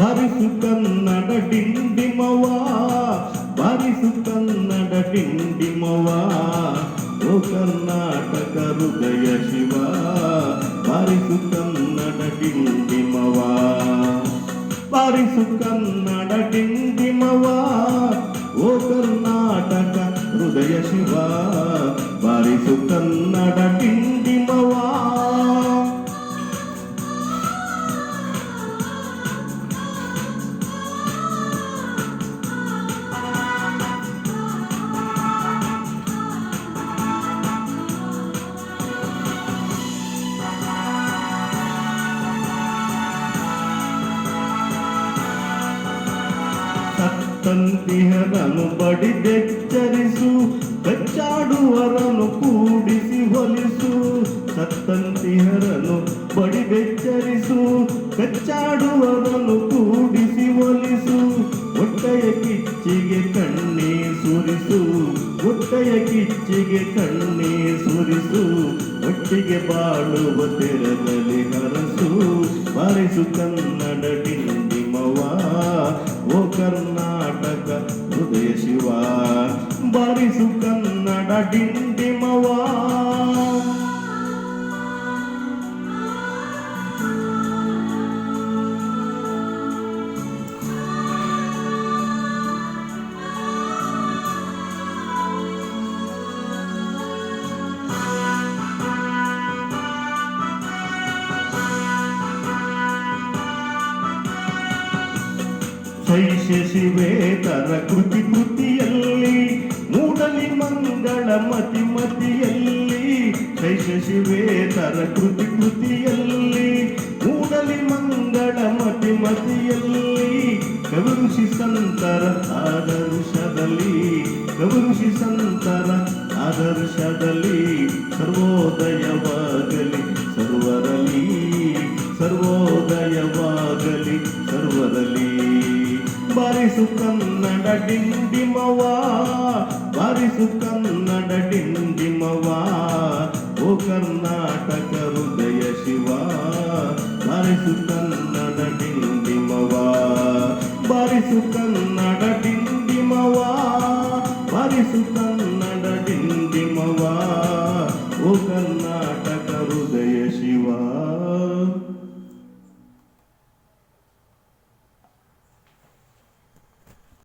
ಬಾರಿಸು ಕನ್ನಡ ಡಿಂಡಿಮವ, ಬಾರಿಸು ಕನ್ನಡ ಡಿಂಡಿಮವ. ಓ ಕರ್ನಾಟಕ ಹೃದಯ ಶಿವ, ಬಾರಿಸು ಕನ್ನಡ ಡಿಂಡಿಮವ, ಬಾರಿಸು ಕನ್ನಡ ಡಿಂಡಿಮವ. ಓ ಕರ್ನಾಟಕ ಹೃದಯ ಶಿವ, ಬಾರಿಸು ಕನ್ನಡ ಡಿಂಡಿಮವ. ಸತ್ತಂತಿಹರನು ಬಡಿದೆಚ್ಚರಿಸು, ಕಚ್ಚಾಡುವರನು ಕೂಡಿಸಿ ಹೊಲಿಸು. ಸತ್ತಂತಿಹರನು ಬಡಿದೆಚ್ಚರಿಸು, ಕಚ್ಚಾಡುವರನು ಕೂಡಿಸಿ ಹೊಲಿಸು. ಹೊಟ್ಟೆಯ ಕಿಚ್ಚಿಗೆ ಕಣ್ಣೇ ಸುರಿಸು, ಹೊಟ್ಟೆಯ ಕಿಚ್ಚಿಗೆ ಕಣ್ಣೇ ಸುರಿಸು. ಒಟ್ಟಿಗೆ ಬಾಳುವ ತೆರದಲ್ಲಿ ಹರಸು, ಬಾರಿಸು ಕನ್ನಡ ಡಿಂಡಿಮವ. ಓ ಕರ್ನಾಟಕ ಹೃದಯ ಶಿವ, ಬಾರಿಸು ಕನ್ನಡ ಡಿಂಡಿಮವ. ಶೈಷ್ಯ ಶಿವೇತರ ಕೃತಿ ಕೃತಿಯಲ್ಲಿ ಮೂಡಲಿ ಮಂಗಳ ಮತಿ ಮತಿಯಲ್ಲಿ. ಶೈಷ್ಯ ಶಿವೇತರ ಕೃತಿ ಕೃತಿಯಲ್ಲಿ ಮೂಡಲಿ ಮಂಗಳ ಮತಿ ಮತಿಯಲ್ಲಿ. ಕವಿಋಷಿ ಸಂತರ ಆದರ್ಶದಲ್ಲಿ, ಕವಿಋಷಿ ಸಂತರ ಆದರ್ಶದಲ್ಲಿ. ಸರ್ವೋದಯವಾಗಲಿ ಸರ್ವರಲಿ, ಸರ್ವೋದಯವಾಗಲಿ ಸರ್ವರಲಿ. ಬಾರಿಸು ಕನ್ನಡ ಡಿಂಡಿಮವ, ಬಾರಿಸು ಕನ್ನಡ ಡಿಂಡಿಮವ. ಓ ಕರ್ನಾಟಕ ಹೃದಯ ಶಿವ, ಬಾರಿಸು ಕನ್ನಡ ಡಿಂಡಿಮವ, ಬಾರಿಸು ಕನ್ನಡ ಡಿಂಡಿಮವ, ಬಾರಿಸು ಕನ್ನಡ ಡಿಂಡಿಮವ. ಓ ಕನ್ನಡ